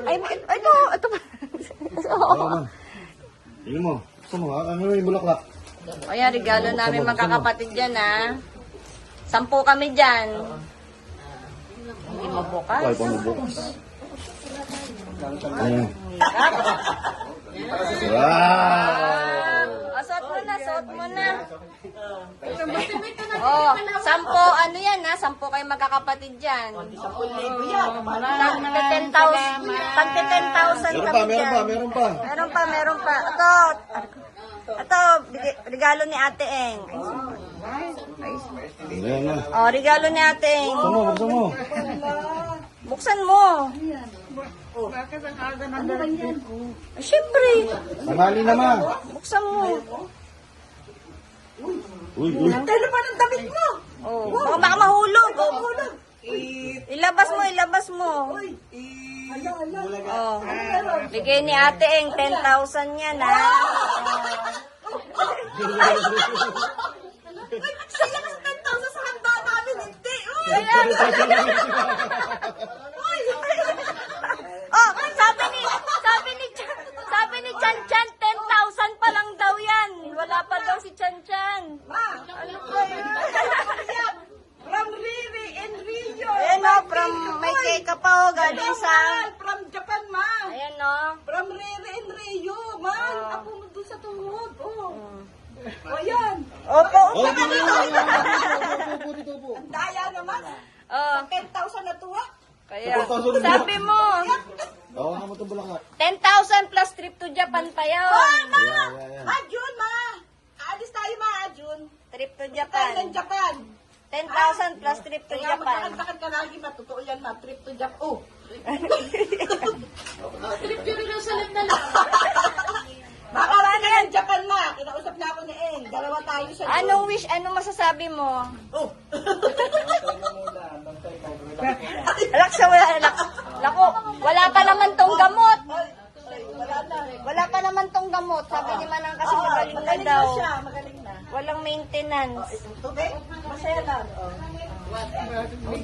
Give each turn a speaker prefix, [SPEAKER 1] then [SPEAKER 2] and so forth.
[SPEAKER 1] Ay, ito.
[SPEAKER 2] Tingnan mo. Gusto mo ha? Ano yung bulaklak?
[SPEAKER 1] Ayan, regalo namin magkakapatid dyan, ha. 10 kami dyan. Hindi mo bukas.
[SPEAKER 2] Ay, paano bukas? Ayan. Wow!
[SPEAKER 1] Suot mo na, suot mo na. Oh, 10, ano yan, ha? 10 kayo magkakapatid dyan. 10,000. Tagte 10,000 kami dyan.
[SPEAKER 2] Meron pa.
[SPEAKER 1] Meron pa. Ito, regalo ni Ate Eng.
[SPEAKER 2] Ayan na.
[SPEAKER 1] Oh, regalo ni Ate Eng.
[SPEAKER 2] Buksan mo.
[SPEAKER 1] Buksan mo. Ay, syempre.
[SPEAKER 2] Tangali naman.
[SPEAKER 1] Buksan mo.
[SPEAKER 2] Uy.
[SPEAKER 1] Talo pa ng damit mo. Oh, baka mahulog. Ilabas mo. Oh. Bigay ni Ate Eng 10,000 yan, ha.
[SPEAKER 3] Sayang ang 10,000 sa handa namin, hindi.
[SPEAKER 1] Oh, sabi ni Chan Chan, 10,000 pa lang daw yan. Wala pa daw si Chan Chan. Ano ba yun?
[SPEAKER 3] From Riri and Rio.
[SPEAKER 1] Ayan, oh, from may keka pa, oh, galing sa...
[SPEAKER 3] From Japan, ma.
[SPEAKER 1] Ayan, oh.
[SPEAKER 3] From Riri and Rio, man. Ako mo doon sa tuhod. O, ayan.
[SPEAKER 1] Opo.
[SPEAKER 3] Ang daya naman.
[SPEAKER 1] Oh,
[SPEAKER 3] 10,000 na tuwa.
[SPEAKER 1] kaya, sabi mo,
[SPEAKER 2] Oo, nga mo itong bulaklak.
[SPEAKER 1] 10,000 plus trip to Japan pa yun.
[SPEAKER 2] Yeah.
[SPEAKER 3] Jun, ma. Aalis tayo, ma, Jun.
[SPEAKER 1] Trip to
[SPEAKER 3] Tayo
[SPEAKER 1] Japan.
[SPEAKER 3] ng Japan.
[SPEAKER 1] 10,000 plus trip to
[SPEAKER 3] Kaya
[SPEAKER 1] Japan.
[SPEAKER 3] magkakad ka lagi, ma. Totoo yan, ma. Trip to Japan. Oh. Trip yun rin sa lip na lang. Makarating ka ng Japan, ma. Kinausap na ako ni Eng. Dalawa tayo sa
[SPEAKER 1] Anong wish, anong masasabi mo?
[SPEAKER 3] Oh.
[SPEAKER 1] Alak sa wala, alak. Lako, wala pa naman tong gamot.
[SPEAKER 3] Wala na.
[SPEAKER 1] Wala pa naman tong gamot. Sabi ni Manang kasi magaling na
[SPEAKER 3] Magaling
[SPEAKER 1] daw.
[SPEAKER 3] na siya. Magaling na.
[SPEAKER 1] Walang maintenance.
[SPEAKER 3] Tubig? Masaya lang. Oh.